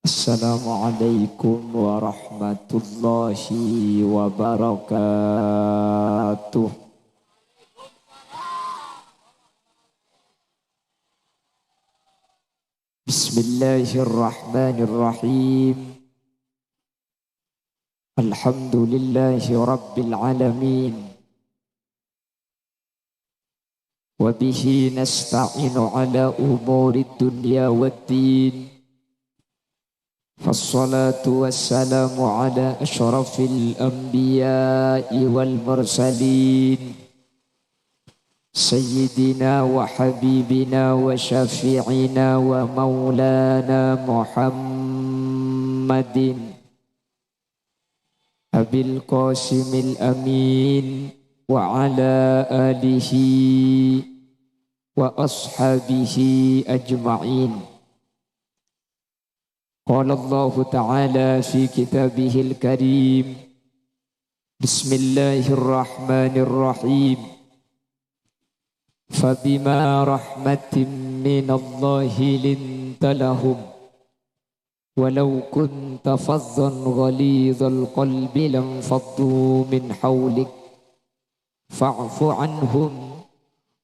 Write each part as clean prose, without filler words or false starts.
Assalamualaikum warahmatullahi wabarakatuh. Bismillahirrahmanirrahim. Alhamdulillahi rabbil alamin. Wa bihi nasta'inu ala umuri dunya waddin. فالصلاة والسلام على أشرف الأنبياء والمرسلين سيدنا وحبيبنا وشفيعنا ومولانا محمد أبي القاسم الأمين وعلى آله وأصحابه أجمعين. قال الله تعالى في كتابه الكريم بسم الله الرحمن الرحيم فبما رحمة من الله لنت لهم ولو كنت فظا غليظ القلب لانفضوا من حولك فاعف عنهم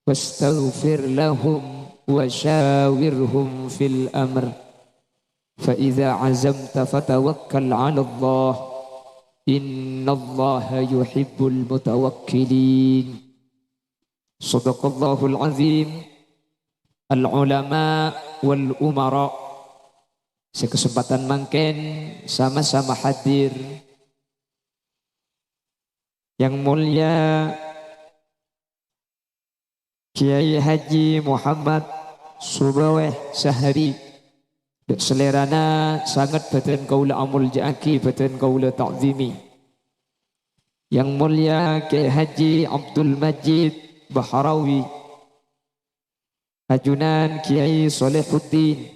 واستغفر لهم وشاورهم في الأمر فإذا عزمت فتوكل على الله إن الله يحب المتوكلين. صدق الله العظيم. Al-ulama wal umara. Sekesempatan mangken sama-sama hadir yang mulia Kiai Haji Muhammad Subaweh Sahari. Dek selerana sangat badan kaula amul ja'aki, badan kaula ta'zimi. Yang mulia Kiai Haji Abdul Majid Baharawi, ajunan Kiai Solehuddin,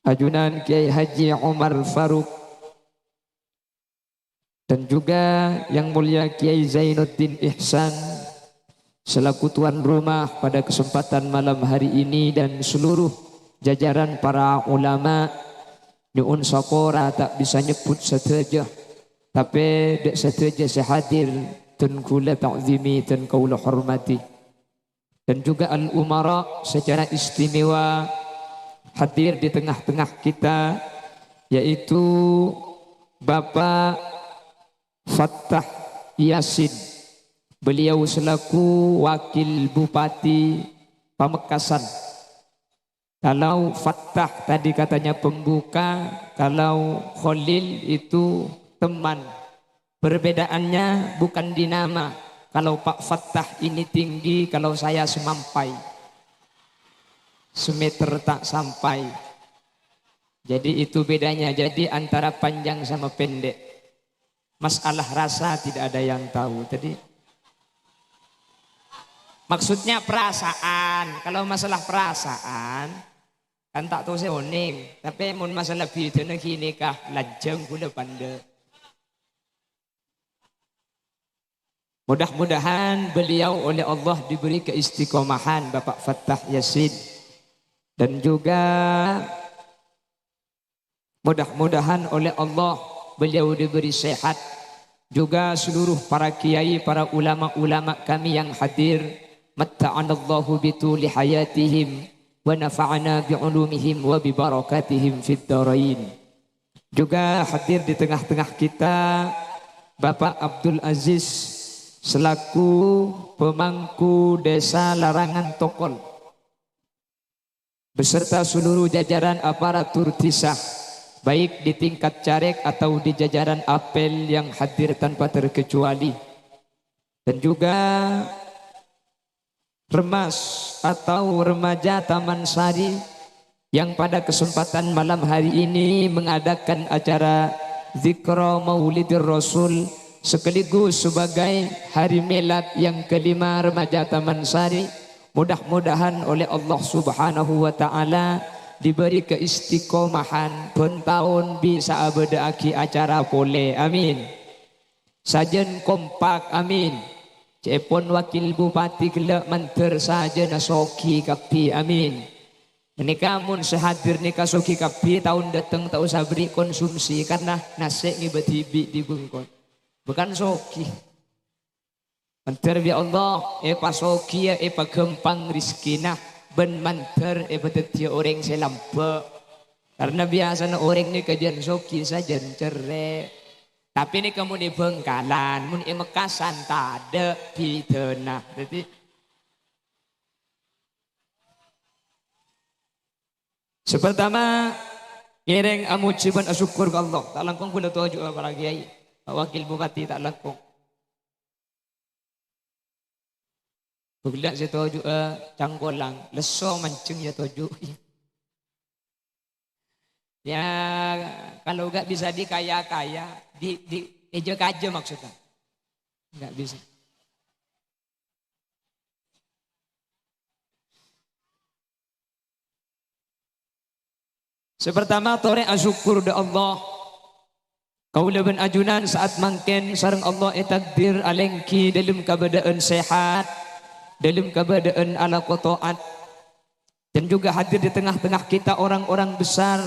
ajunan Kiai Haji Umar Faruk, dan juga yang mulia Kiai Zainuddin Ihsan selaku tuan rumah pada kesempatan malam hari ini, dan seluruh jajaran para ulama. Nyuun sakora tak bisa nyebut saja, tapi dek saja saya hadir dan kula ta'zimi dan kaula hormati. Dan juga al-umara secara istimewa hadir di tengah-tengah kita, yaitu Bapak Fattah Yasin. Beliau selaku wakil Bupati Pamekasan. Kalau Fattah tadi katanya pembuka, kalau Khalil itu teman. Perbedaannya bukan di nama. Kalau Pak Fattah ini tinggi, kalau saya semampai. Semeter tak sampai. Jadi itu bedanya. Jadi antara panjang sama pendek. Masalah rasa tidak ada yang tahu. Jadi maksudnya perasaan. Kalau masalah perasaan kan tak tahu saya oning. Tapi mun masalah bidana kini kah lajang kula panda. Mudah-mudahan beliau oleh Allah diberi keistiqomahan, Bapak Fattah Yasin. Dan juga mudah-mudahan oleh Allah beliau diberi sehat. Juga seluruh para kiai, para ulama-ulama kami yang hadir. Matta'anallahu bituli hayatihim wa nafa'ana bi'ulumihim wa bibarakatihim fid dharain. Juga hadir di tengah-tengah kita Bapak Abdul Aziz selaku pemangku Desa Larangan Tokol beserta seluruh jajaran aparatur tisah, baik di tingkat caleg atau di jajaran apel yang hadir tanpa terkecuali. Dan juga Remas atau remaja Taman Sari yang pada kesempatan malam hari ini mengadakan acara Zikra Maulidir Rasul sekaligus sebagai hari milad yang kelima remaja Taman Sari. Mudah-mudahan oleh Allah Subhanahu wa taala diberi keistiqomahan, pun tahun bisa abadaaki acara pole, amin. Sajen kompak, amin. Cepon wakil bupati kelak manter saja nasoki kakti, amin. Menikah mun sehadir nikah soki kapi tahun datang tak usah beri konsumsi karena nasi ngibet-hibit di bengkot. Bukan soki. Mantar bi Allah pasoki pagempang rizkina ben mantar betetia orang selampa. Karena biasa na orang ni kajian soki saja cerai. Tapi ni kamu di Bengkalan, mun Mekasan tak ada pidana. Jadi sepertama ngiring amujiban asyukur ke Allah. Tak langkung pun tuju para kiai. Wakil bupati tak langkung. Bukan saya tuju Cangkolang, leso mancing ya tuju. Ya kalau enggak bisa dikaya-kaya, di ejek aja maksudnya. Enggak bisa. Sepertama tore asyukur da Allah. Kaula ben ajunan saat mangken sareng Allah takdir alengki dalam keadaan sehat, dalam keadaan ala qataat. Dan juga hadir di tengah-tengah kita orang-orang besar,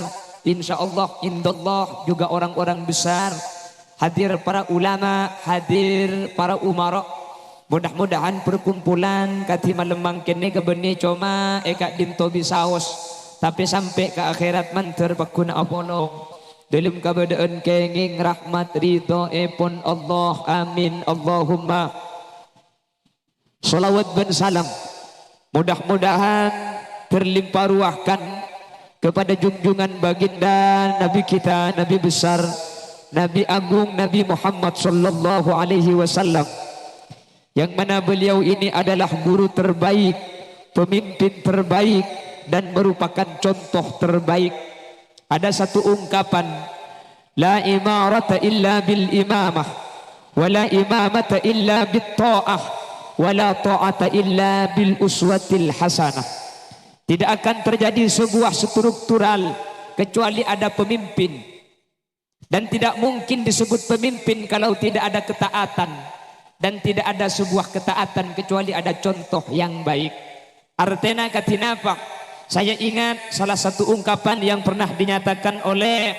insyaallah indallah juga orang-orang besar. Hadir para ulama, hadir para umara. Mudah-mudahan perkumpulan kati malam mangken ni kebeni coma eka dinto bisaos. Tapi sampai ke akhirat mantar pakuna apolong dalam keadaan kenging rahmat ridho epon Allah amin Allahumma salawat dan salam mudah-mudahan terlimpah ruahkan kepada junjungan baginda Nabi kita Nabi besar Nabi agung Nabi Muhammad sallallahu alaihi wasallam yang mana beliau ini adalah guru terbaik, pemimpin terbaik dan merupakan contoh terbaik. Ada satu ungkapan, la imarata illa bil imamah, wa la imamata illa bit ta'ah, wa la ta'ata illa bil uswatil hasanah. Tidak akan terjadi sebuah struktural kecuali ada pemimpin. Dan tidak mungkin disebut pemimpin kalau tidak ada ketaatan. Dan tidak ada sebuah ketaatan kecuali ada contoh yang baik. Artinya katina apa? Saya ingat salah satu ungkapan yang pernah dinyatakan oleh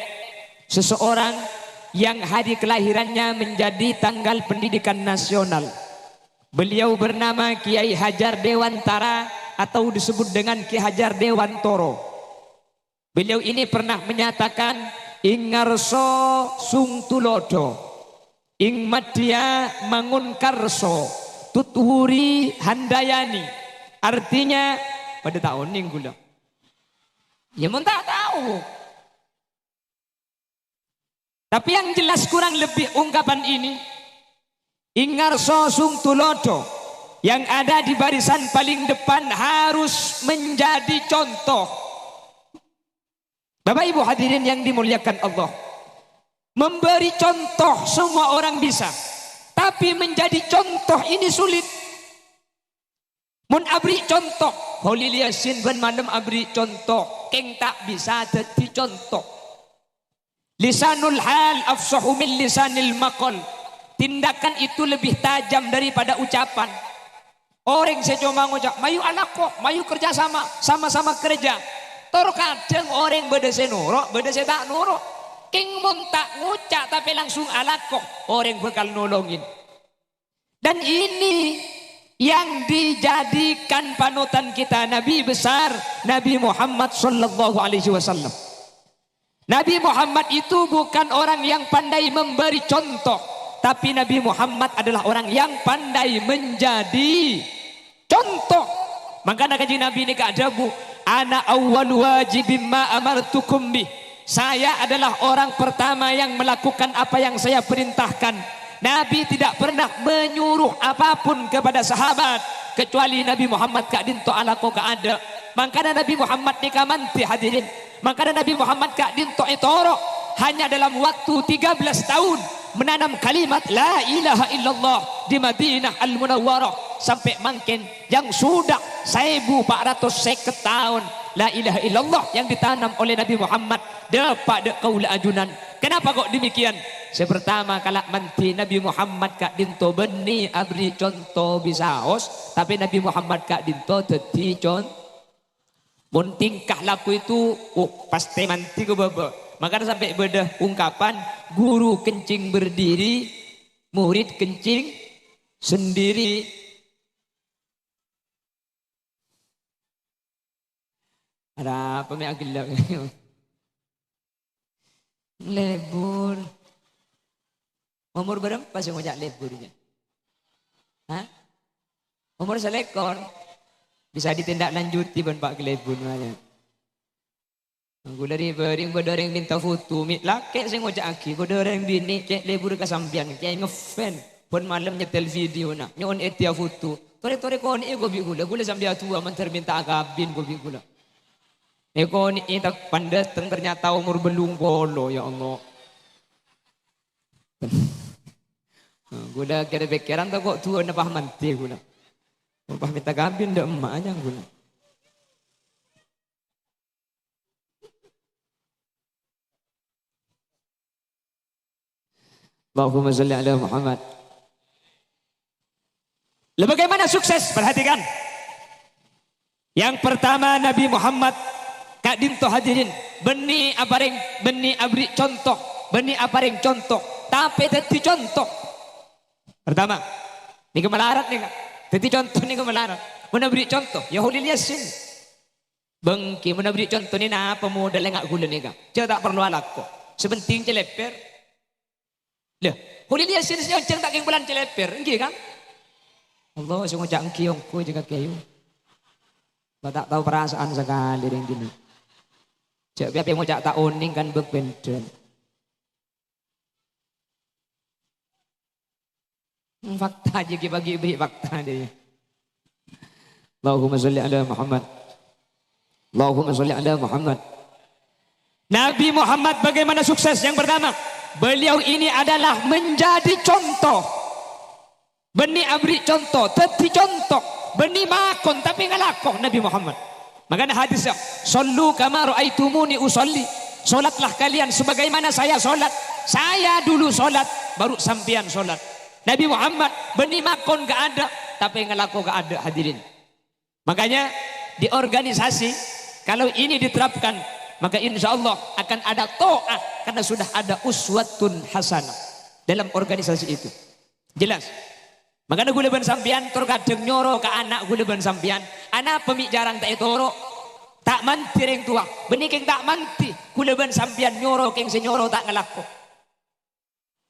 seseorang yang hari kelahirannya menjadi tanggal pendidikan nasional. Beliau bernama Kiai Hajar Dewantara atau disebut dengan Ki Hajar Dewantoro. Beliau ini pernah menyatakan ingarso sung tulodo, ing madya mangun karso, tutuhuri handayani. Artinya pada tahun ini gula. Ya mun tak tahu. Tapi yang jelas kurang lebih ungkapan ini ingarso sung tulodo yang ada di barisan paling depan harus menjadi contoh. Bapak Ibu hadirin yang dimuliakan Allah. Memberi contoh semua orang bisa. Tapi menjadi contoh ini sulit. Mun abri contoh, Holil Yasin ben mandem abri contoh, keng tak bisa jadi contoh. Lisanul hal afsahu min lisanil maqal. Tindakan itu lebih tajam daripada ucapan. Orang sejoma ngucap, mayu anak kok, mayu kerja sama-sama kerja. Tor kadang orang beda senurok, beda tak nurok. Keng mun tak ngucap tapi langsung anak kok, orang bakal nolongin. Dan ini yang dijadikan panutan kita Nabi besar Nabi Muhammad sallallahu alaihi wasallam. Nabi Muhammad itu bukan orang yang pandai memberi contoh, tapi Nabi Muhammad adalah orang yang pandai menjadi contoh. Maka kajian Nabi ini keadabu, ana awwal wajibim ma amartukum bih. Saya adalah orang pertama yang melakukan apa yang saya perintahkan. Nabi tidak pernah menyuruh apapun kepada sahabat kecuali Nabi Muhammad kak dinto alako kak ada. Makanya Nabi Muhammad nikamanti hadirin. Makanya Nabi Muhammad kak dinto itoro hanya dalam waktu 13 tahun menanam kalimat la ilaha illallah di Madinah Al-Munawwarah sampai mungkin yang sudah 1450 tahun la ilaha illallah yang ditanam oleh Nabi Muhammad dapat kaula ajunan. Kenapa kok demikian? Sepertama kalak manti Nabi Muhammad kak dinto beni abri contoh bisaos, tapi Nabi Muhammad kak dinto teti Mun tingkah laku itu pasti manti ke baba. Makanya sampai bedah ungkapan guru kencing berdiri, murid kencing sendiri. Ada apa mek agilak? Lebur. Umur berapa sih ngajak leburnya? Hah? Umur selekor. Bisa ditindaklanjuti ban Pak Kelebun mana. Aku dari bering bedoreng minta foto, mit laki saya ngojak aki, bedoreng bini cek lebur ke sampian, kayak ngefan, pun malam nyetel video nak, nyon etia foto, tore koni ego bigula sampai tua manter minta akabin go bigula. Ego ni tak pandas ternyata umur belum bolo ya Allah. Gula kira pikiran tak kok tua napah manti gula. Napah minta akabin dah emak aja gula. Allahumma salli ala Muhammad. Bagaimana sukses? Perhatikan. Yang pertama Nabi Muhammad Kak Dinto hadirin beni abri contoh, beni apareng contoh, tapi teti contoh. Pertama, ni kemelarat ni Kak. Teti contoh ni kemelarat. Mana beri contoh? Yahudil Yasin. Bengki mana beri contoh ni na apa modal lengak gula ni Kak. Dia tak perlu alak kok. Sebenting celeper. Lah, Huli dia sini yang ceng tak keng bulan celeper, engki kan? Allah sing ngojak engki ongko jaga kayu. Tak tahu perasaan sekali ring gini. Cek piye ngojak tak oning kan bebenden. Fakta aja bagi fakta dia. Allahumma sholli ala Muhammad. Allahumma sholli ala Muhammad. Nabi Muhammad bagaimana sukses? Yang pertama, beliau ini adalah menjadi contoh. Beni abri contoh, teti contoh. Beni makon tapi ngalakon Nabi Muhammad. Makanya hadisnya, sallu kama ra'aitumuni usolli. Solatlah kalian sebagaimana saya solat. Saya dulu solat, baru sampian solat. Nabi Muhammad beni makon gak ada, tapi ngalakon gak ada hadirin. Makanya di organisasi, kalau ini diterapkan, maka insya Allah akan ada to'ah karena sudah ada uswatun hasanah dalam organisasi itu. Jelas. Makanya gula ban sampian terkadang nyoro ke anak gula ban sampian. Anak pemik jarang tak etoro. Tak manti ring tua. Benikeng tak manti. Gula ban sampian nyoro keng senyoro tak ngelako.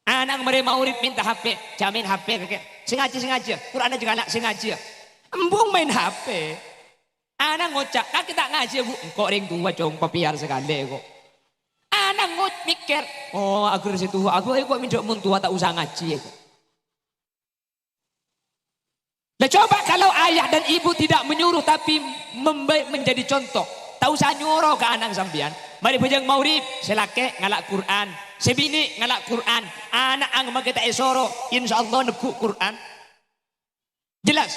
Anak mereka urip minta HP. Jamin HP kakek. Sengaja. Quran juga anak sengaja. Embung main HP. Anak ngocak, kaki tak ngaji bu, kok ring tua cong papiar sekali kok. Anak ngot mikir, oh aku dari situ, aku kok minta mun tua tak usah ngaji. Nah coba kalau ayah dan ibu tidak menyuruh tapi menjadi contoh, tak usah nyuruh ke anak sampian. Mari bujang maurib, selake ngalak Quran, sebini ngalak Quran, anak ang magkita esoro, insya Allah nekuk Quran. Jelas.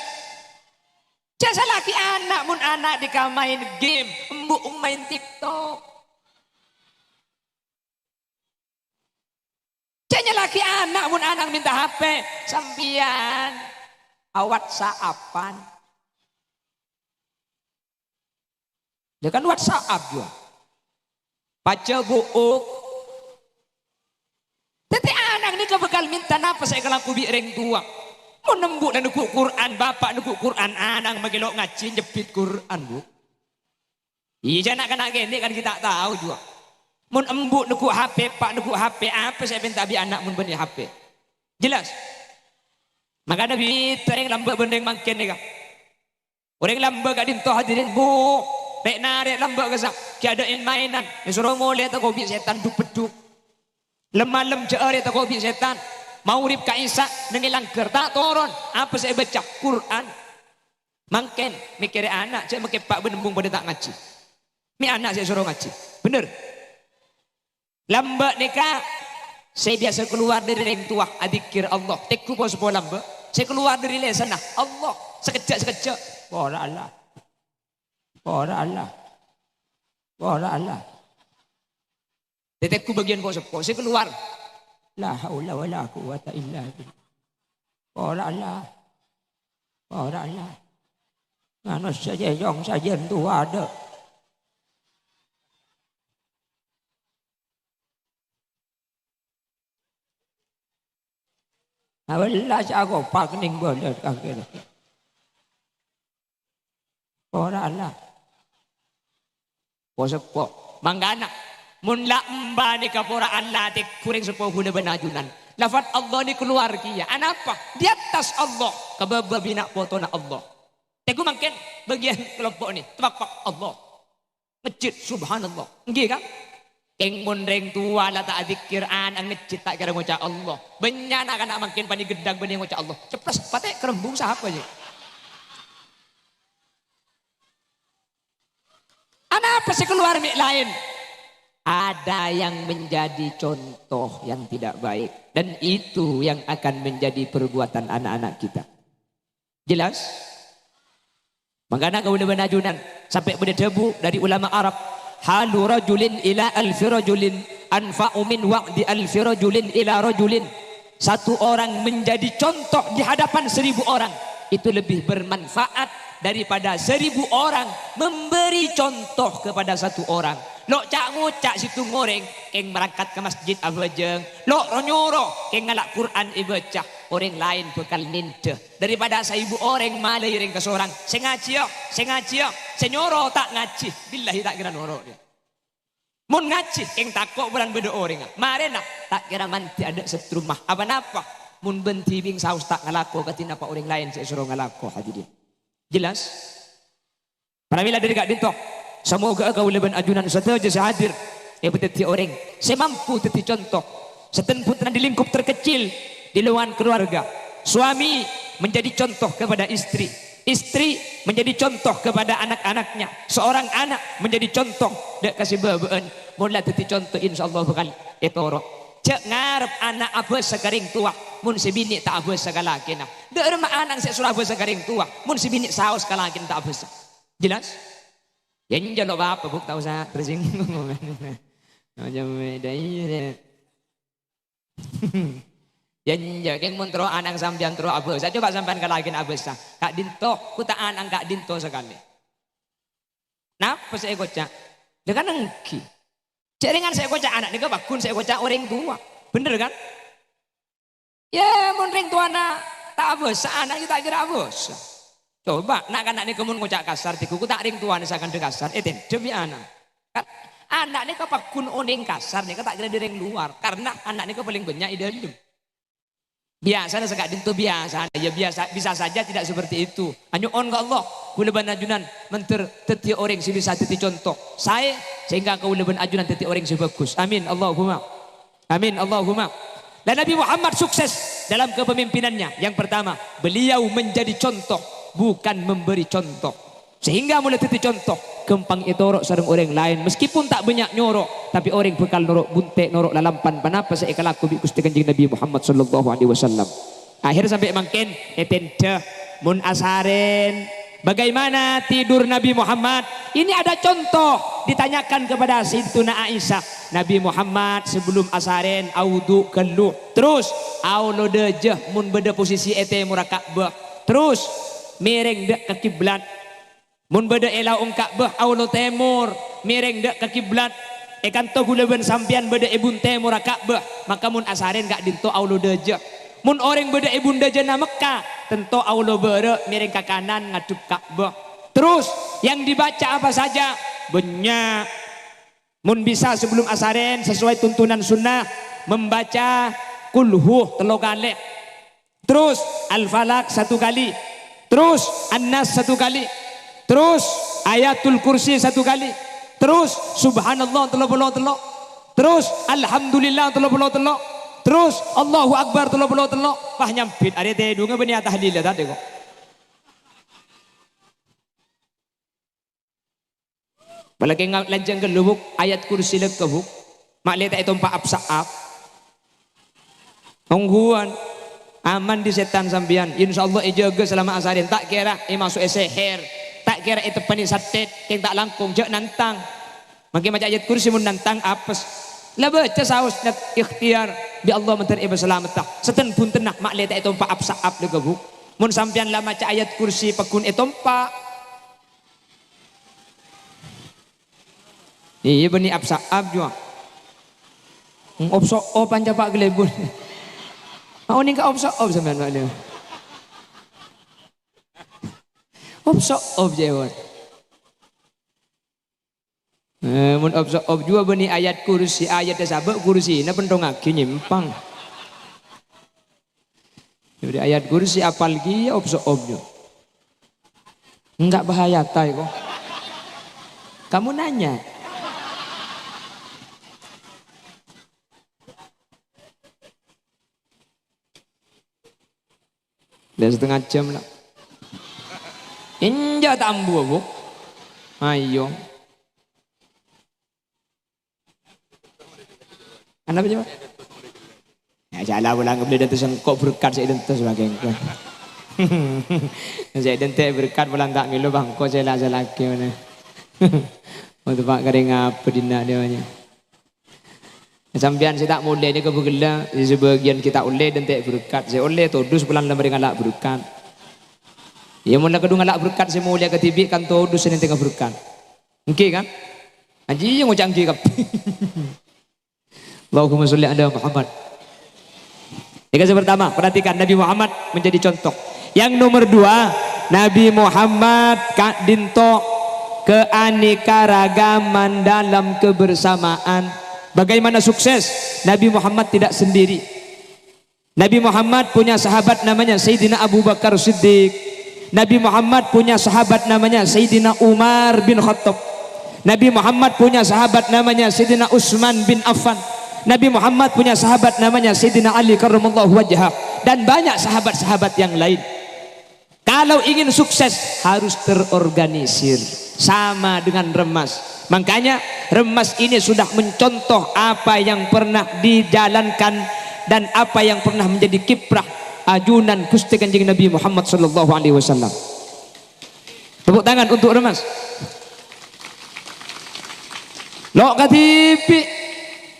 Jasa laki anak mun anak dikamain game, embuk main TikTok. Janya laki anak mun anak minta HP, sampian WhatsAppan. Dia kan WhatsApp juga. Baca buuk. Tapi anak ni kebekal minta napa saya kalau kubi ring tua. Mau nembuk dan nukuk Quran, bapak nukuk Quran, anak magilok ngaji jepit Quran bu. Iya nak kena gini kan kita tahu juga. Mun embuk nukuk HP, pak nukuk HP, apa saya minta bi anak mun beli HP. Jelas. Maka Nabi tering lamba bendeng makin ni kan. Orang lamba gak dinto hadirin bu. Rek narik lamba kesak, kiadain mainan. Disuruh mulai tak kopi setan duk peduk. Lemah jari tak kopi setan. Maurib ka Isa dengan langgar tak turun. Apa saya baca Quran. Mungkin mikir anak saya makin pak benembung pada tak ngaji. Mi anak saya suruh ngaji. Bener. Lambat nikah. Saya biasa keluar dari ring tua adikir Allah. Teku pun sebuah lambat. Saya keluar dari lesan Allah. Sekejap. Ora Allah. Tetekku bagian pun sebuah. Saya keluar. La haula wala quwata illa billah. Ora Allah. Ngano saja yang saja itu ada. Awelas aku pakning boleh kagak. Ora lah. Posepo manggana mun la mbani kapura Allah tik kuring sepo guna benajunan. Lafat Allah ni keluar kia. Anapa? Di atas Allah. Kababa bina foto na Allah. Tegu makin bagian kelompok ni. Tepak Allah. Masjid subhanallah. Nggih kan? Keng mun reng tua la tak zikiraan ang masjid tak kira ngucap Allah. Benyana kan makin pani gedang bening ngucap Allah. Ceplas patek kerembung sapa je. Anapa sih keluar mik lain? Ada yang menjadi contoh yang tidak baik. Dan itu yang akan menjadi perbuatan anak-anak kita. Jelas? Makanya kau udah benajunan. Sampai berdebu dari ulama Arab. Halu rajulin ila alfi rajulin. Anfa'u min wa'di alfi rajulin ila rajulin. Satu orang menjadi contoh di hadapan 1000 orang. Itu lebih bermanfaat daripada 1000 orang memberi contoh kepada satu orang. Lo cak ngucak situ ngoreng keng berangkat ke masjid abajeng. Lo nyoro keng ngalak Quran ibaca. Orang lain bekal ninte daripada 1000 orang malah iring ke seorang. Sengaji yo, senyoro tak ngaji. Billahi tak kira noro dia. Mun ngaji keng takok bulan beda orang. Marena tak kira manti ada setrumah. Apa napa? Mun benti bing saus tak ngalako katina pa orang lain saya suruh ngalako hadirin. Jelas? Pramila dari kak dintok. Semoga kau leban ajunan saja sehadir. Beteti orang. Saya mampu teti contoh. Seten putra di lingkup terkecil di luar keluarga. Suami menjadi contoh kepada istri. Istri menjadi contoh kepada anak-anaknya. Seorang anak menjadi contoh. Dek kasih babaan. Mula teti contoh insyaallah bakal etoro. Cek ngarep anak abah sekaring tua. Mun si bini tak abah sekalaki nah. Dek rumah anak saya surah abah sekaring tua. Mun si bini saus kalakin tak abah. Jelas? Ya njalo apa buk tahu saya tersinggung. Macam beda ini. Ya njalo keng mun tro anak sampean tro abah. Saya coba sampean kalakin abah sah. Kak Dinto, ku tak anak Kak Dinto sekali. Napa saya kocak? Dengan engki. Jaringan saya kocak anak ni ke bakun saya kocak orang tua. Bener kan? Ya mun ring tua anak tak abah anak kita kira abah. Coba nak anak ni kemun kocak kasar tiku tak ring tua ni sakan de kasar. Demi anak. Anak ni ke bakun oning kasar ni ke tak kira di ring luar karena anak ni ke paling banyak ide hidup. Biasa sekak dintu biasa. Ya biasa bisa saja tidak seperti itu. Hanya on ke Allah. Kuleban ajunan menter teti orang si bisa teti contoh. Saya sehingga kau leban ajunan teti orang si bagus. Amin Allahumma. Amin Allahumma. Dan Nabi Muhammad sukses dalam kepemimpinannya. Yang pertama, beliau menjadi contoh bukan memberi contoh. Sehingga mulai teti contoh kempang itorok sareng orang lain meskipun tak banyak nyorok tapi orang bekal norok buntek norok lalampan panapa saya kalaku bi Gusti Kanjeng Nabi Muhammad sallallahu alaihi wasallam. Akhir sampai makin etente mun asaren bagaimana tidur Nabi Muhammad. Ini ada contoh ditanyakan kepada Sayyidina Aisyah. Nabi Muhammad sebelum asaren audu keluh terus aulo dejeh mun beda posisi ete murakabah terus miring dek ke kiblat. Mun beda ela ungkak bah aulo temur miring dek ke kiblat ekan to guleban sampian beda ibun temur Ka'bah maka mun asaren gak dinto aulo deje mun orang beda ibun deje na Mekah tentu aulo bere miring ke kanan ngadep Ka'bah terus yang dibaca apa saja banyak mun bisa sebelum asaren sesuai tuntunan sunnah membaca kulhu 3 kali terus al-falak 1 kali terus an-nas 1 kali terus ayatul kursi 1 kali terus subhanallah 33 terus alhamdulillah 33 terus Allahu akbar 33 pah nyampit ada teh dunga beni tahlil tadi kok balagi lanjang gelubuk ayat kursi lekebuk maklita itu empat absaab ongguan aman di setan sambian insyaallah ijaga selama asarin tak kira masuk seher tak kira itu penisatet yang tak langkung jak nantang makin macam ayat kursi mun nantang apes lah baca saus nak ikhtiar bi Allah mentar iba selamatah seten pun tenah maklita itu empat absaab lekebuk mun sambian lah macam ayat kursi pekun itu empat iya beni absaab juga opso panca pak gelebun Mau ning ka op sampean Pak niku. Op jewon. Mun op juga beni ayat kursi ayat sabak kursi na pentongake nyimpang. Jadi ayat kursi apal ki op yo. Enggak bahaya tay kok. Kamu nanya. Udah setengah jam lah. Inja tambu bu. Ayo. Kenapa coba? Ya salah ulang beli dan tusan kok berkat saya dan tus lagi. Saya dan teh berkat bulan tak milu bang kok saya lagi mana. Untuk pak kering apa dina dia banyak. Sampian saya tak mulai ni kebegela sebagian kita oleh dan tak berkat saya oleh todus bulan lemari ngalak berkat ya mula kedua ngalak berkat saya mulai ketibik kan todus saya tengah berkat oke kan aji yang ngucang kap Allahumma sholli ala Muhammad. Yang pertama perhatikan Nabi Muhammad menjadi contoh. Yang nomor dua Nabi Muhammad kak dinto keanekaragaman dalam kebersamaan. Bagaimana sukses? Nabi Muhammad tidak sendiri. Nabi Muhammad punya sahabat namanya Sayyidina Abu Bakar Siddiq. Nabi Muhammad punya sahabat namanya Sayyidina Umar bin Khattab. Nabi Muhammad punya sahabat namanya Sayyidina Utsman bin Affan. Nabi Muhammad punya sahabat namanya Sayyidina Ali karramallahu wajhah. Dan banyak sahabat-sahabat yang lain. Kalau ingin sukses harus terorganisir. Sama dengan remas. Makanya remas ini sudah mencontoh apa yang pernah dijalankan dan apa yang pernah menjadi kiprah ajunan Gusti Kanjeng Nabi Muhammad sallallahu alaihi wasallam. Tepuk tangan untuk remas. Lok katipi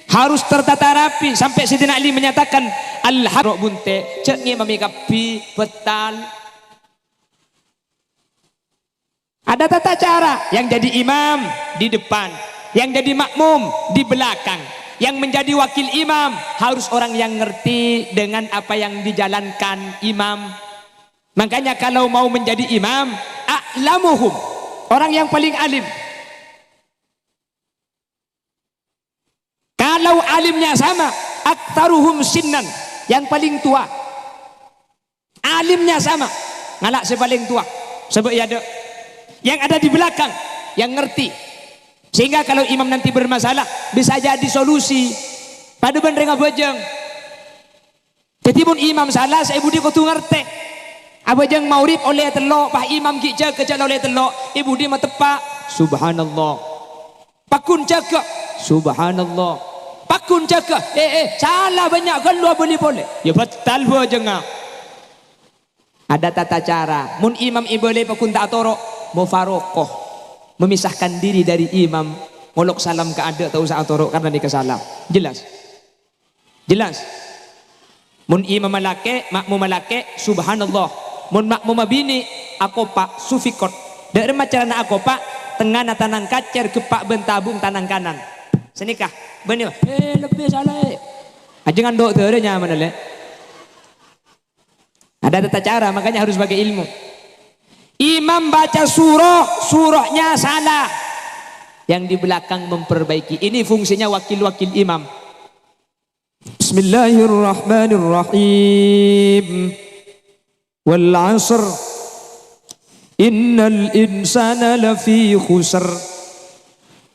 harus tertata rapi sampai Sayyidina Ali menyatakan al-harok bunte cek ngi memikapi betal. Ada tata cara, yang jadi imam di depan, yang jadi makmum di belakang, yang menjadi wakil imam harus orang yang ngerti dengan apa yang dijalankan imam. Makanya kalau mau menjadi imam, a'lamuhum, orang yang paling alim. Kalau alimnya sama, aktaruhum sinnan, yang paling tua. Alimnya sama, ngalak sepaling tua, sebab ya ada. Yang ada di belakang yang ngerti sehingga kalau imam nanti bermasalah bisa jadi solusi pada bener ngabajeng. Jadi pun imam salah saya budi kudu ngerti abajeng maurib oleh telok pak imam kijak kejak oleh telok ibu di matepak subhanallah pakun jaga subhanallah pakun jaga salah banyak kan lu boleh ya betul bajeng. Ada tata cara mun imam ibole pakun tak torok mufarokoh memisahkan diri dari imam ngolok salam ke ada atau usah atorok karena dia kesalah jelas mun imam malake makmum malake subhanallah mun makmum bini aku pak sufikot dari macam aku pak tengah tanang kacer kepak bentabung tanang kanan senikah benih lebih salah jangan dokternya mana le ada tata cara makanya harus pakai ilmu. Imam baca surahnya salah. Yang di belakang memperbaiki. Ini fungsinya wakil-wakil imam. Bismillahirrahmanirrahim. Wal 'asr. Innal insana lafi khusr.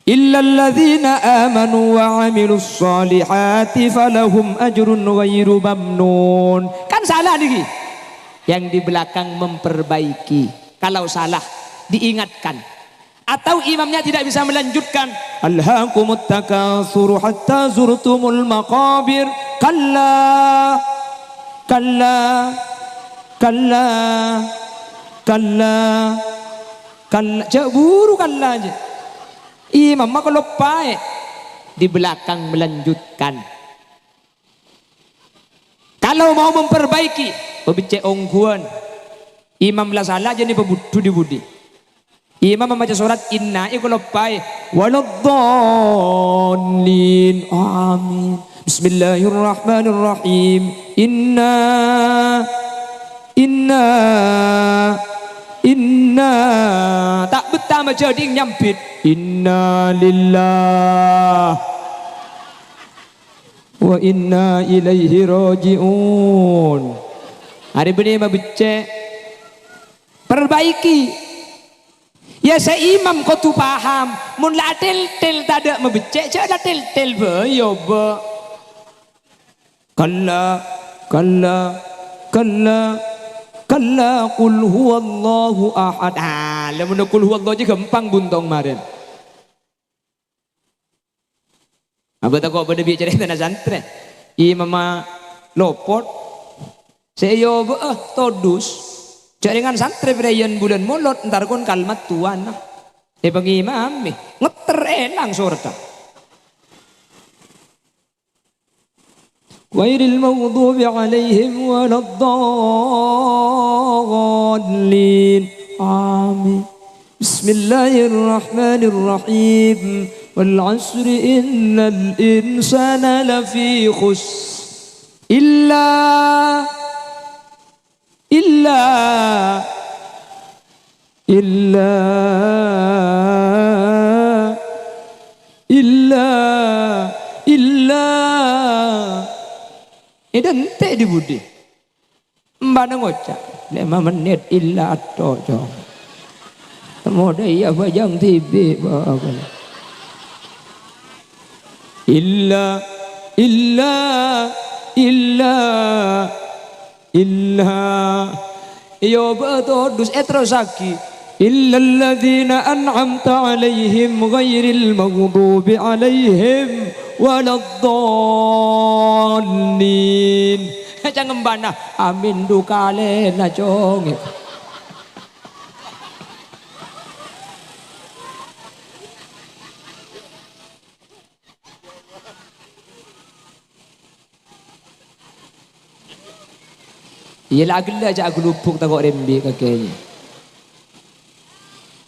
Illa alladhina amanu wa 'amilus solihati falahum ajrun ghairu mamnun. Kan salah nih. Yang di belakang memperbaiki. Kalau salah diingatkan atau imamnya tidak bisa melanjutkan alhaakumut takatsur hatta zurtumul maqabir kalla kalla kalla kalla kalla buru kalla aja imam mah kalau pae di belakang melanjutkan. Kalau mau memperbaiki pebece ongguan imam lah salah jadi budi budi. Imam membaca surat inna iku lepai waladdallin amin. Bismillahirrahmanirrahim. Inna tak betah menjadi nyampit. Inna lillah wa inna ilaihi raji'un. Hari ini becek perbaiki. Ya seimam kau tu paham. Mun la tel tak ada membecek, cak la tel be yo be. Kalla qul huwallahu ahad. Lamun qul huwallahu je gampang buntong maren. Apa tak kau pada bicara tanah santren. Imama lopot. Seyo be todus. Jaringan santri berayan bulan mulot ntar kon kalimat tuan. Bagi imam ngeter elang surta. Ghairil maghdubi alaihim waladdallin. Amin. Bismillahirrahmanirrahim. Wal 'asri innal insana lafi khusr illa dan te di budi mbana ngocak 5 menit illa atau jong temu dia bajang tibi bawa illa yo betodus etrosaki illal ladzina an'amta alaihim ghairil maghdubi alaihim waladdallin. Jangan ngembana amin dukale na jong. Iya lagi aja aku lupuk takut rembi kakeknya.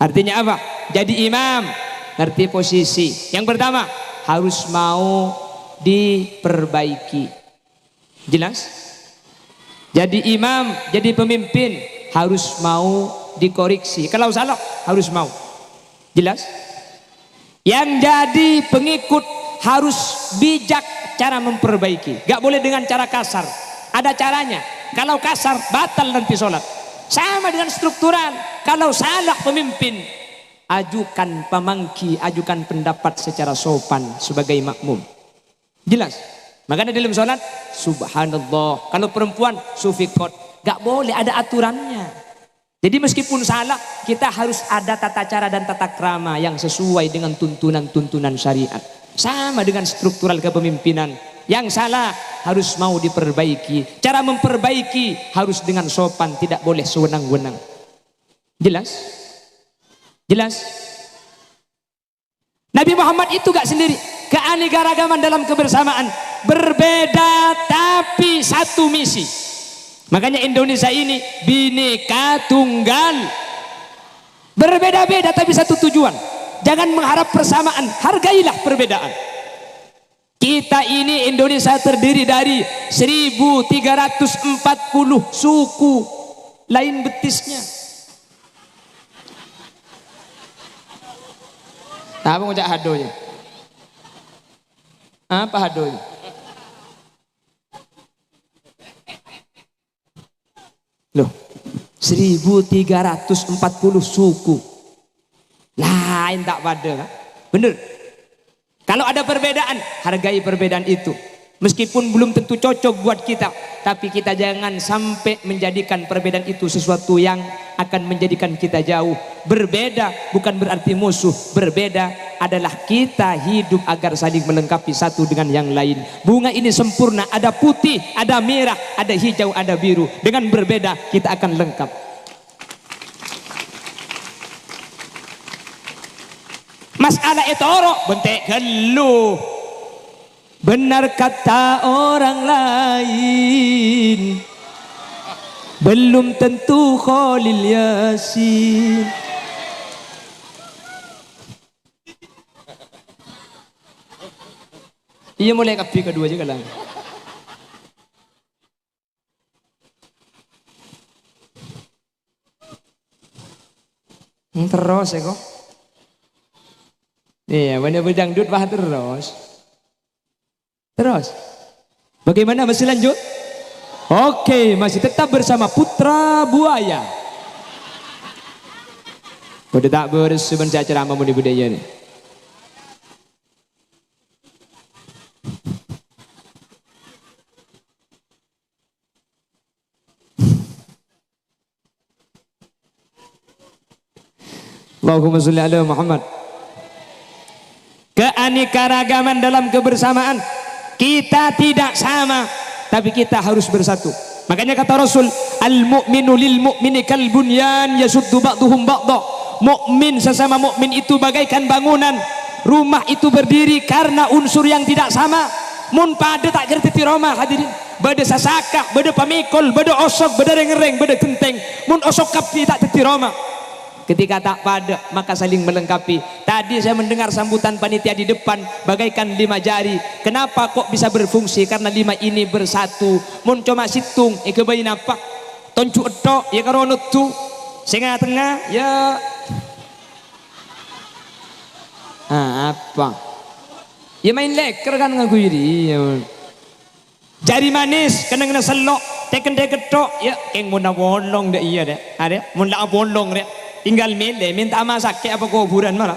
Artinya apa? Jadi imam ngerti posisi. Yang pertama harus mau diperbaiki. Jelas? Jadi imam, jadi pemimpin harus mau dikoreksi. Kalau salah harus mau. Jelas? Yang jadi pengikut harus bijak cara memperbaiki. Gak boleh dengan cara kasar. Ada caranya. Kalau kasar batal nanti sholat. Sama dengan struktural. Kalau salah pemimpin, ajukan pemangki, ajukan pendapat secara sopan sebagai makmum. Jelas? Makanya dalam sholat subhanallah. Kalau perempuan sufikot, gak boleh, ada aturannya. Jadi meskipun salah, kita harus ada tata cara dan tata krama yang sesuai dengan tuntunan-tuntunan syariat. Sama dengan struktural kepemimpinan. Yang salah harus mau diperbaiki. Cara memperbaiki harus dengan sopan, tidak boleh sewenang-wenang. Jelas? Jelas? Nabi Muhammad itu gak sendiri. Keanekaragaman dalam kebersamaan. Berbeda tapi satu misi. Makanya Indonesia ini Bhinneka Tunggal. Berbeda-beda tapi satu tujuan. Jangan mengharap persamaan, hargailah perbedaan. Kita ini Indonesia terdiri dari 1340 suku lain betisnya. Apa ngajak hadonya? Apa hadonya? Loh, 1340 suku. Lain tak pada. Bener. Kalau ada perbedaan, hargai perbedaan itu. Meskipun belum tentu cocok buat kita, tapi kita jangan sampai menjadikan perbedaan itu sesuatu yang akan menjadikan kita jauh. Berbeda bukan berarti musuh. Berbeda adalah kita hidup agar saling melengkapi satu dengan yang lain. Bunga ini sempurna, ada putih, ada merah, ada hijau, ada biru. Dengan berbeda kita akan lengkap. Masalah etoro bentek geluh. Benar kata orang lain, belum tentu Khalil Yasin. Iya mulai kapi kedua juga lah. Terus ya kok. Iya, bener-bener dangdut bah terus. Terus. Bagaimana masih lanjut? Oke, masih tetap bersama Putra Buaya. Udah tak bersemen saya ceramah mudi budaya nih. Allahumma sholli ala Muhammad. Keanekaragaman dalam kebersamaan, kita tidak sama tapi kita harus bersatu. Makanya kata Rasul, al mu'minu lil mu'mini kal bunyan yasuddu ba'duhum ba'dha. Mukmin sesama mukmin itu bagaikan bangunan, rumah itu berdiri karena unsur yang tidak sama. Mun pada tak kerti Roma hadirin, bade sasaka, bade pamikol, bade osok, bade reng-reng, bade genteng. Mun osok kapi tak kerti Roma. Ketika tak pada maka saling melengkapi. Tadi saya mendengar sambutan panitia di depan bagaikan 5 jari. Kenapa kok bisa berfungsi? Karena 5 ini bersatu. Mun cuma situng ikebayin apa? Toncu etok ya karonot tu. Sengah tengah ya apa? Ya main leker kan ngaku iri. Jari manis kena selok teken tok ya keng mun bolong deh iya deh. Ada mun la bolong deh. Tinggal milih minta masak kayak apa kuburan malah.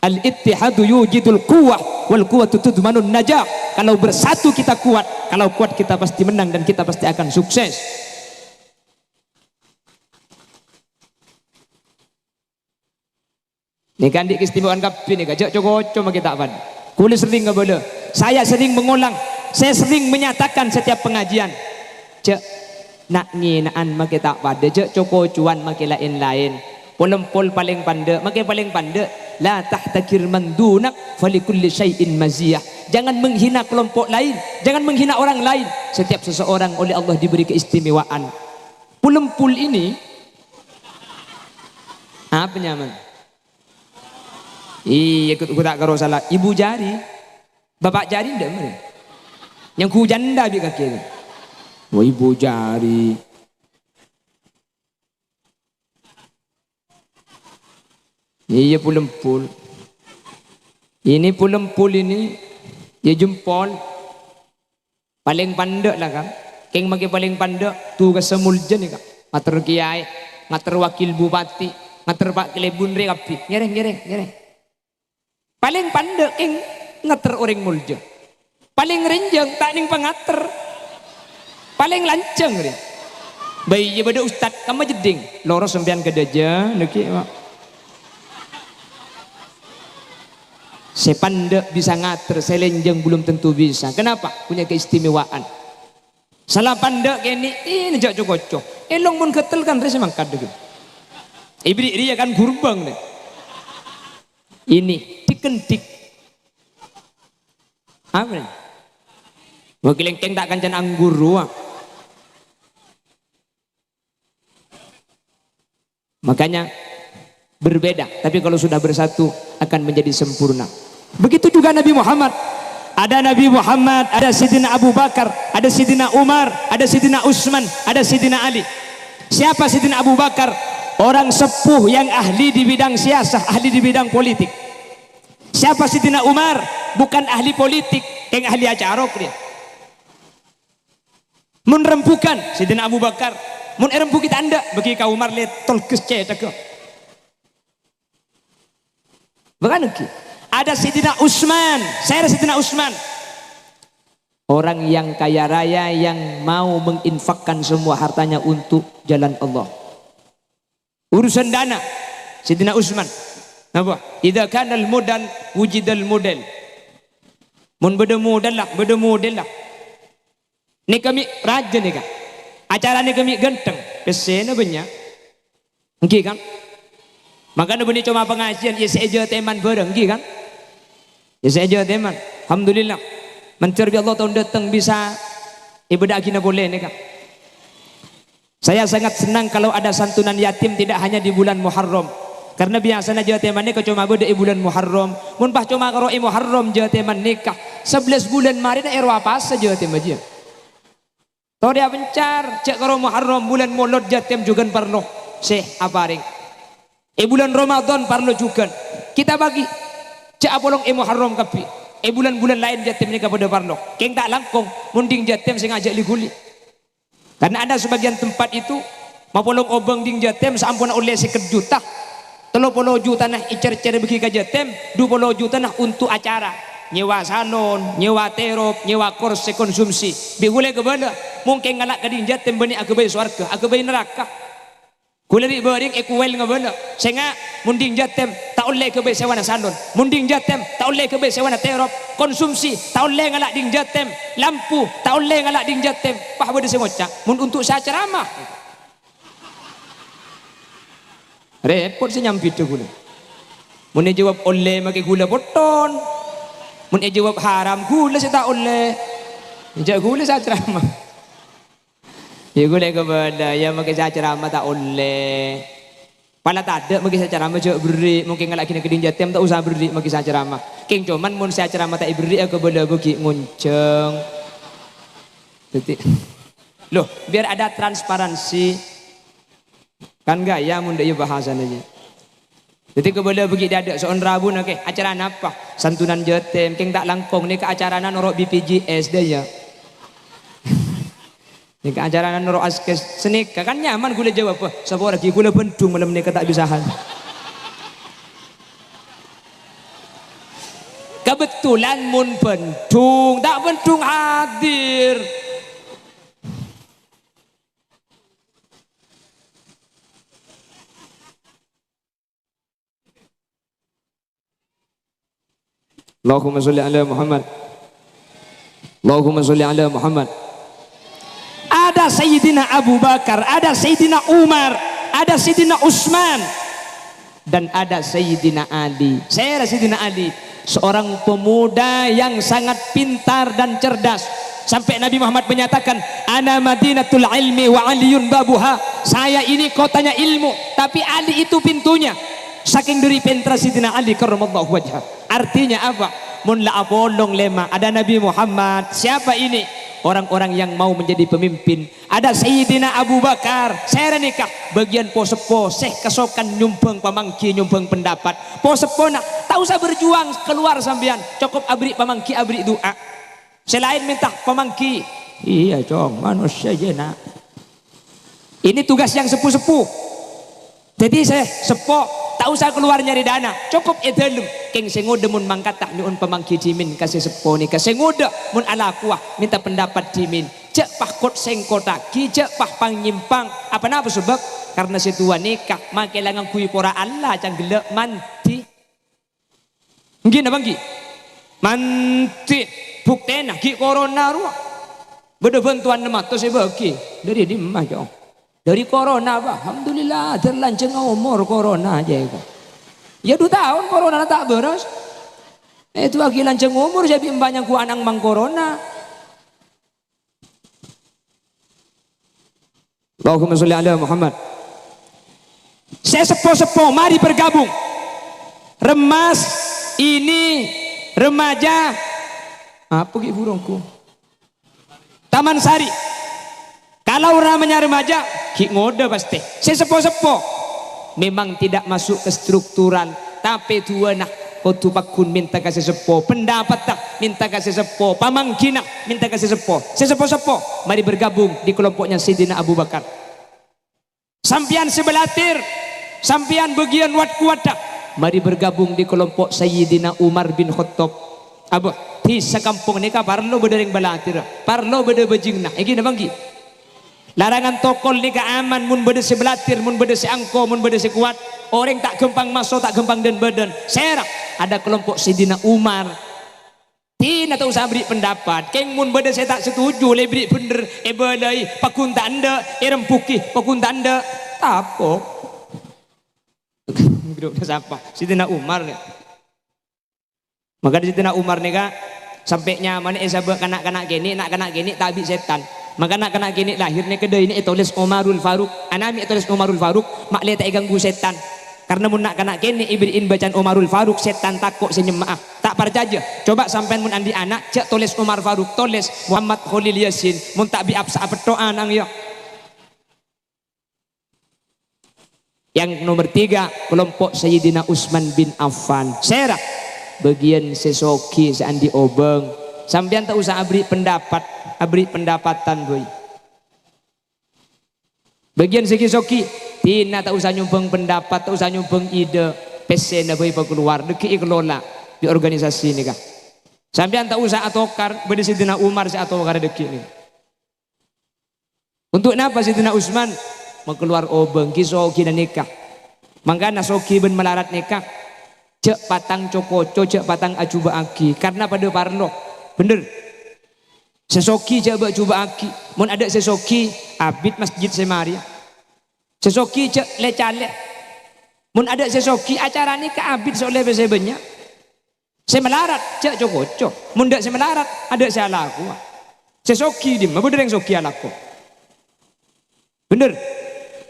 Al-ittihadu yujidul quwwah wal quwwatu tudmanun najah. Kalau bersatu kita kuat, kalau kuat kita pasti menang dan kita pasti akan sukses. Ini kan di keistimewaan kapi nih, kacau cuma kita apa? Kulis sering nggak boleh. Saya sering mengulang, saya sering menyatakan setiap pengajian. Cek nak nginaan make tak pada je coko cuan make lain-lain pol paling pande make paling pande la tahtakir man dunak falikulli syai'in maziyah. Jangan menghina kelompok lain, jangan menghina orang lain. Setiap seseorang oleh Allah diberi keistimewaan. Pulempul ini apa nyaman? Iya aku tak karo salah. Ibu jari, bapak jari ndak mere. Yang ku janda bi kaki. Wah ibu jari. Iya pulempul. Ini pulempul ini ya jempol. Paling pandek lah kan. Keng maki paling pandek tugas semuljen nih kan. Ngater kiai, ngater wakil bupati, ngater pak kelebun rekapi. Ngereng. Paling pandek keng ngater orang muljen. Paling renjeng tak ning pangater. Paling lanceng dia. Bayi pada ustad kamu jeding loros sembian kedaja niki mak. Sepanda bisa ngater, selenjeng belum tentu bisa. Kenapa? Punya keistimewaan. Salah panda kini ini jak cocok. Elong mun ketel kan rese mangkat deh. Ibri dia kan gurbang deh. Ini dikentik. Apa nih? Wakilengkeng tak kancan anggur ruang. Makanya berbeda, tapi kalau sudah bersatu akan menjadi sempurna. Begitu juga Nabi Muhammad. Ada Nabi Muhammad, ada Sidina Abu Bakar, ada Sidina Umar, ada Sidina Utsman, ada Sidina Ali. Siapa Sidina Abu Bakar? Orang sepuh yang ahli di bidang siasah, ahli di bidang politik. Siapa Sidina Umar? Bukan ahli politik, yang ahli acarok dia. Mun rempukan Sidina Abu Bakar, mun rempu kita anda bagi kau Umar lihat tolkes cek. Bukan lagi. Ada Sidina Utsman, saya ada Sidina Utsman. Orang yang kaya raya yang mau menginfakkan semua hartanya untuk jalan Allah. Urusan dana, Sidina Utsman. Apa? Idza kana al-modal wujidal model. Mun beda modal lah. Ni kami raja ni kan. Acara ni kami ganteng. Pesena banyak. Engki kan? Makanya bini cuma pengajian ya saja teman bareng kan? Ya saja teman. Alhamdulillah. Mencari Allah tahun datang bisa ibadah agina boleh nih kan? Saya sangat senang kalau ada santunan yatim tidak hanya di bulan Muharram. Karena biasanya jawa teman nikah cuma beda bulan Muharram. Mun pas cuma karo Muharram jawa teman nikah 11 bulan mari na erwa pas jawa teman aja. Tau dia pencar cek karo Muharram bulan Maulud jawa tem juga parlo. Seh aparing. Bulan Ramadan parlo juga. Kita bagi cek apolong Muharram kapi. Bulan-bulan lain jawa tem nikah pada parlo. Keng tak langkong munding jawa tem sing ajak liguli. Karena ada sebagian tempat itu mapolong obeng ding jawa tem sampun oleh 1 juta. 30 juta nah icer-cer bagi ka Jatem, 20 juta nah untuk acara, nyewa salon, nyewa terop, nyewa kursi konsumsi. Bigule ke bala, mungkin ngalak ka ding Jatem bani aku bayi swarga, aku bayi neraka. Kula di bering ekuwel ngabala. Senga munding Jatem tak oleh ke bayi sewana salon, munding Jatem tak oleh ke bayi sewana terop, konsumsi tak oleh ngalak ding Jatem, lampu tak oleh ngalak ding Jatem. Pah bade sengocak, mun untuk saya ceramah. Repot sih nyampi tu gula. Mun jawab oleh makai gula poton. Mun jawab haram gula saya tak oleh. Jak gula saya ceramah. Ya gula kepada ya makai saya ceramah tak oleh. Pala tak ada makai saya ceramah cak beri. Mungkin ngalak kini keding Jatem tak usah beri makai saya ceramah. King cuman mun saya ceramah tak beri aku boleh bagi ngunceng. Titik. Loh biar ada transparansi. Kan enggak ya mun dia bahasan aja. Jadi keboleh bagi dia ada seon Rabu nak acara apa? Santunan Jatem, keng tak langkong ni ke acara norok BPJS dia ya. Ni ke acara norok askes senik kan nyaman gula jawab apa? Sapa lagi gula bentung malam ni tak bisahan. Kebetulan mun bentung, tak bentung hadir. Allahumma sholli ala Muhammad. Allahumma sholli ala Muhammad. Ada Sayyidina Abu Bakar, ada Sayyidina Umar, ada Sayyidina Utsman, dan ada Sayyidina Ali. Saya Sayyidina Ali, seorang pemuda yang sangat pintar dan cerdas. Sampai Nabi Muhammad menyatakan, ana madinatul ilmi wa aliyun babuha. Saya ini kotanya ilmu, tapi Ali itu pintunya. Saking dari pentra Sayyidina Ali karramallahu wajhah. Artinya apa? Mun la abolong lema. Ada Nabi Muhammad. Siapa ini? Orang-orang yang mau menjadi pemimpin. Ada Sayyidina Abu Bakar. Saya nikah. Bagian posepo, seh kesokan nyumpeng pamangki, nyumpeng pendapat. Posepo nak tak usah berjuang keluar sambian. Cukup abri pamangki, abri doa. Selain minta pamangki. Iya cong, manusia je nak. Ini tugas yang sepuh-sepuh. Jadi saya sepo tak usah keluar nyari dana, cukup edelum. Keng sengoda mun mangkatah nyuun pamangki jimin kasih sepo ni kasih sengoda mun ala kuah minta pendapat jimin. Cek pah kot sengkotaki, cek pah pangnyimpang. Apa napa sebab? Karena situa nikah make langang kui pora Allah cang gelek manti. Ngina bangki. Manti buktena ki corona ruah. Beda bantuan nama tu saya bagi dari di mah jauh. Dari corona bah, alhamdulillah terlanceng umur corona aja itu. Ya 2 tahun corona tak beres. Itu lagi lanceng umur jadi banyak ku anang mang corona. Allahumma sholli ala Muhammad. Saya sepo-sepo mari bergabung. Remas ini remaja apa ki burungku? Taman Sari. Kalau namanya remaja, ki ngode pasti. Sesepo-sepo memang tidak masuk ke struktural, tapi tua nak kotu pakun minta kasih sepo, pendapat tak minta kasih sepo, pamangkina minta kasih sepo. Sesepo-sepo mari bergabung di kelompoknya Sayyidina Abu Bakar. Sampian sebelatir, sampian bagian wat kuatak, mari bergabung di kelompok Sayyidina Umar bin Khattab. Abu, di sekampung ni ka parlo bedereng belatir, parlo bede bejingna. Egi nabanggi. Larangan tokol ni aman mun beda sebelatir, mun beda seangko, mun beda sekuat. Orang tak gempang masuk, tak gempang dan badan. Serak ada kelompok Sayyidina Umar. Tina tak usah beri pendapat. Keng mun beda saya tak setuju, le beri bener. Belai pakun tak anda, rempuki pakun tak anda. Tapok. Grupnya siapa? Sayyidina Umar ni. Maka Sayyidina Umar ni kak sampai nyaman sabak kanak-kanak gini, nak kanak gini tak habis setan. Maka nak kena kini lahirnya kedai ini tulis Umarul Faruk. Anami tulis Umarul Faruk, mak lihat tak ganggu setan. Karena mun nak kanak kene ibriin bacaan Umarul Faruk setan takut senyemaah. Tak percaya. Coba sampean mun andi anak cek tulis Umar Faruk, tulis Muhammad Khalil Yasin, mun tak biap sa petoan ang yo. Yang nomor 3 kelompok Sayyidina Utsman bin Affan. Serak bagian sesoki seandi obeng. Sampean tak usah abri pendapat, abri pendapatan boy. Bagian segi-soki tina tak usah nyumbang pendapat, tak usah nyumbang ide, pesen boy keluar deki kelola di organisasi ini kah. Sampean tak usah atokar bade Sayyidina Umar si atokar deki ini. Untuk napa Sayyidina Utsman mau keluar obeng kisoki dan nikah. Mangkana soki ben melarat nikah. Cek patang cokoco, cek patang acuba aki. Karena pada parlo, bener. Sesoki cek coba aki. Mun ada sesoki abid masjid semaria. Sesoki cek lecale. Mun ada sesoki acara nikah abid soleh besebenya. Semelarat cek cokoco. Mun dak semelarat ada salaku. Sesoki dim, bener yang soki alaku. Bener.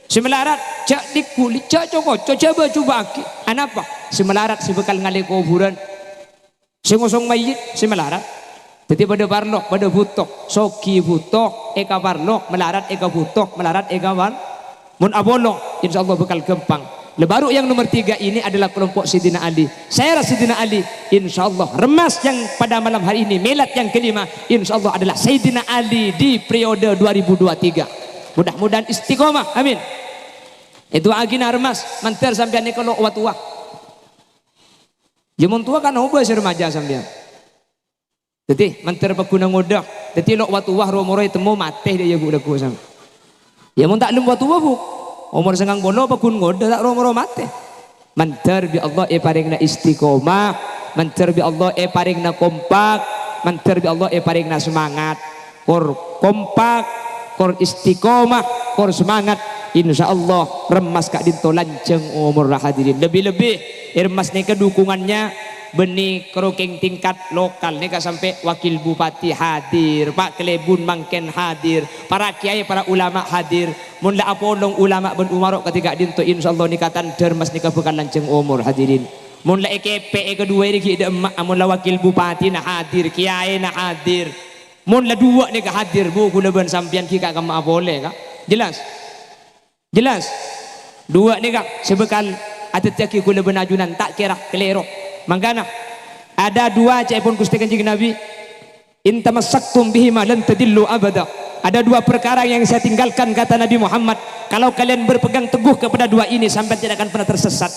Semelarat cak dikulit cak cokoco coba coba aki. Anapa? Semelarat si bekal ngali kuburan. Si ngosong mayit semelarat. Jadi pada parlok pada butok soki butok eka parlok melarat eka butok melarat eka war. Mun abolong insyaallah bekal gempang. Lebaru yang nomor 3 ini adalah kelompok Sayyidina Ali. Saya rasa Sayyidina Ali insyaallah remas yang pada malam hari ini melat yang kelima insyaallah adalah Sayyidina Ali di periode 2023. Mudah-mudahan istiqomah, amin. Itu agina remas manter sampean kalau watua. Jamun tua kan obo remaja sampean. Jadi manter paguna ngodak. Jadi lo watua romoroi temu mate dia budak ku sam. Ya mun tak lem watua bu. Umur sengang bono pagun ngodak tak romoro mate. Manter bi Allah paringna istiqomah, manter bi Allah paringna kompak, manter bi Allah paringna semangat. Kor kompak, kor istiqomah, kor semangat. Insya Allah remas kak dinto lanceng umur hadirin. Lebih-lebih remas nih dukungannya benih keroking tingkat lokal nih sampai wakil bupati hadir, Pak Kelebun Mangken hadir, para kiai para ulama hadir. Mun la apolong ulama ben umarok ketika dinto insya Allah nikatan dermas nikah bukan lanceng umur hadirin. Mun la EKP kedua ini kita emak, mun la wakil bupati na hadir, kiai na hadir. Mun la dua nih hadir bu kuleban sampian kika kama boleh kak? Jelas? Jelas? Dua nih kak sebekal atet yaki gula benajunan tak kira kelero. Mangkana ada dua cepon Gusti Kanjeng Nabi intamasaktum bihima lan tadillu abada. Ada dua perkara yang saya tinggalkan kata Nabi Muhammad, kalau kalian berpegang teguh kepada dua ini sampai tidak akan pernah tersesat.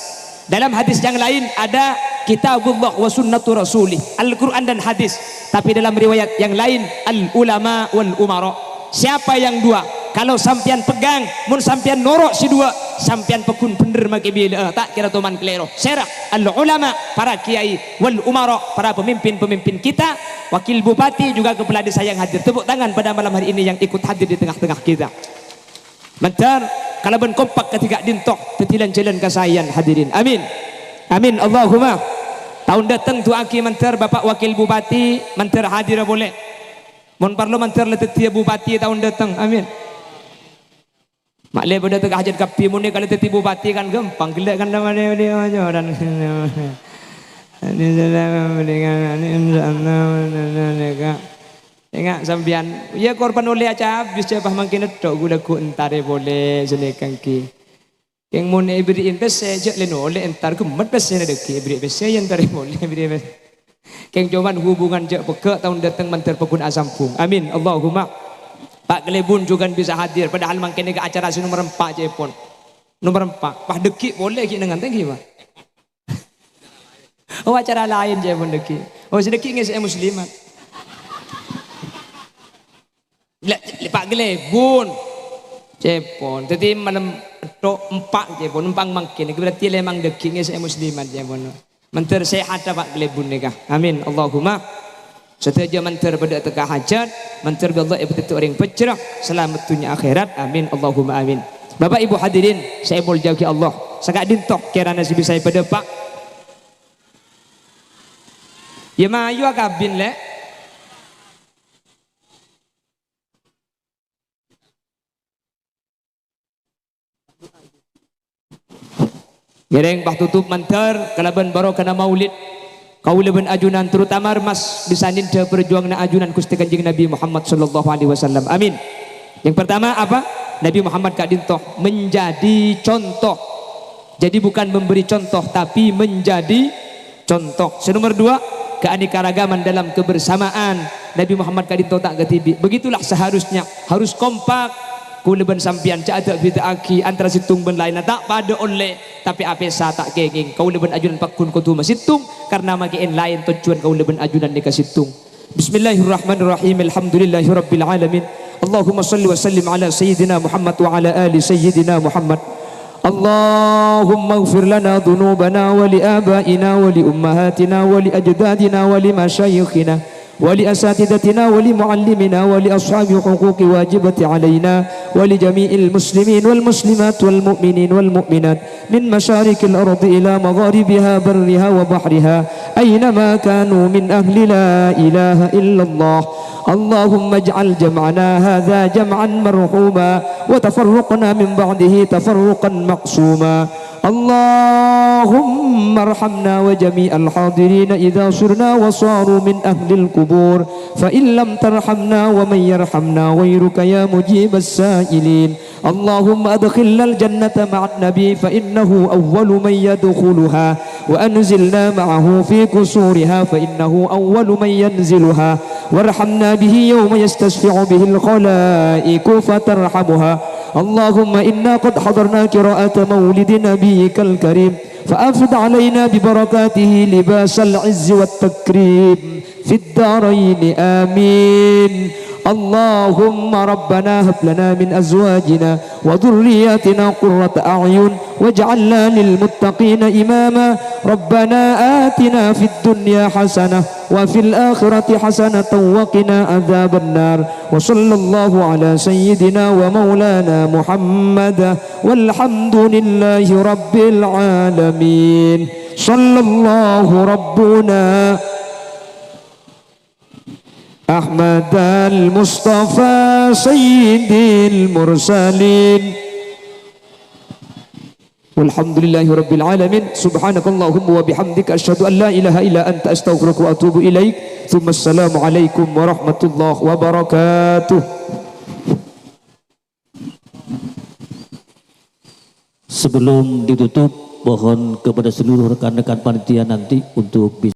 Dalam hadis yang lain ada kitabullah wa sunnatu rasulih, Al-Quran dan hadis. Tapi dalam riwayat yang lain al ulama wal umara. Siapa yang dua? Kalau sampian pegang, mun sampian norok si dua, sampian pekun bener maki bila tak kira toman klero. Serah al ulama para kiai wal umara para pemimpin-pemimpin kita, wakil bupati juga kepala desa yang hadir. Tepuk tangan pada malam hari ini yang ikut hadir di tengah-tengah kita. Mentar kalau ben kompak ketika dintok petilan jalan kasayan hadirin. Amin. Amin Allahumma. Tahun datang tu aki mentar Bapak wakil bupati mentar hadir boleh. Mun parlo mentar letetia bupati tahun datang. Amin. Maklum pada tengah hajat kapi muni kalau teti bupati kan gampang gelak kan nama dia dan ini sudah dengan ini enggak sambian ya korban oleh aja habis siapa makin itu gula ku entare boleh senekang ki yang muni beri invest saja leno oleh entar gemet besi deki beri besi yang entare boleh beri besi keng coban hubungan jak peke tahun datang mentar pekun asampung amin Allahumma. Pak Kelebun juga bisa hadir padahal mangkene ke acara si nomor 4 cepon. Nomor 4. Pak deki boleh ki dengan tengki Pak. Oh acara lain cepon deki. Oh si deki ngisi muslimat. Pak Kelebun cepon. Jadi malam tok 4 cepon numpang mangkene berarti lemang deki ngisi muslimat cepon. Menter sehat Pak Kelebun nikah. Amin Allahumma. Setiap menter pada teka hajat, menter Allah ibu itu orang pecerah, selamat dunia akhirat, amin Allahumma amin. Bapak ibu hadirin, saya mau jauhi Allah. Sakak dintok kira nasi bisa pada Pak. Ya mayu akabin le. Gereng bah tutup mantar kalaban baro kana maulid kaula ben ajunan terutama mas bisanin de perjuangan ajunan Gusti Kanjeng Nabi Muhammad sallallahu alaihi wasallam. Amin. Yang pertama apa? Nabi Muhammad kak dintoh menjadi contoh. Jadi bukan memberi contoh tapi menjadi contoh. Nomor dua, keanekaragaman dalam kebersamaan. Nabi Muhammad kak dintoh tak ketibi. Begitulah seharusnya, harus kompak. Kuleban sampian ada bid'aki antara situng ben lain tak pada oleh tapi apesa tak kenging kuleban ajunan pakun kutu masitung karena makiin lain tujuan kuleban ajunan ni kasitung. Bismillahirrahmanirrahim. Alhamdulillahirabbil alamin. Allahumma shalli wa sallim ala sayyidina Muhammad wa ala ali sayyidina Muhammad. Allahumma ighfir lana dhunubana wa li abaina wa li ummahatina wa li ajdadina wa li masyayikhina ولأساتذتنا ولمعلمنا ولأصحاب حقوق واجبة علينا ولجميع المسلمين والمسلمات والمؤمنين والمؤمنات من مشارق الأرض إلى مغاربها برها وبحرها أينما كانوا من أهل لا إله إلا الله. اللهم اجعل جمعنا هذا جمعا مرحوما وتفرقنا من بعده تفرقا مقسوما. اللهم ارحمنا وجميع الحاضرين إذا صرنا وصاروا من أهل القبور فإن لم ترحمنا ومن يرحمنا غيرك يا مجيب السائلين. اللهم أدخلنا الجنة مع النبي فإنه أول من يدخلها وأنزلنا معه في قصورها فإنه أول من ينزلها وارحمنا به يوم يستشفع به الخلائق فترحمها. اللهم إنا قد حضرنا قراءة مولد نبيك الكريم فأفد علينا ببركاته لباس العز والتكريم في الدارين آمين. اللهم ربنا هب لنا من أزواجنا وذرياتنا قرة أعين واجعلنا للمتقين إماما. ربنا آتنا في الدنيا حسنة وفي الآخرة حسنة وقنا عذاب النار. وصلى الله على سيدنا ومولانا محمد والحمد لله رب العالمين. صلى الله ربنا أحمد المصطفى سيد المرسلين والحمد لله رب العالمين. سبحانك اللهم وبحمدك أشهد أن لا إله إلا أنت أستغفرك وأتوب إليك. ثم السلام عليكم ورحمة الله وبركاته. Sebelum ditutup, mohon kepada seluruh rekan-rekan panitia nanti untuk bisa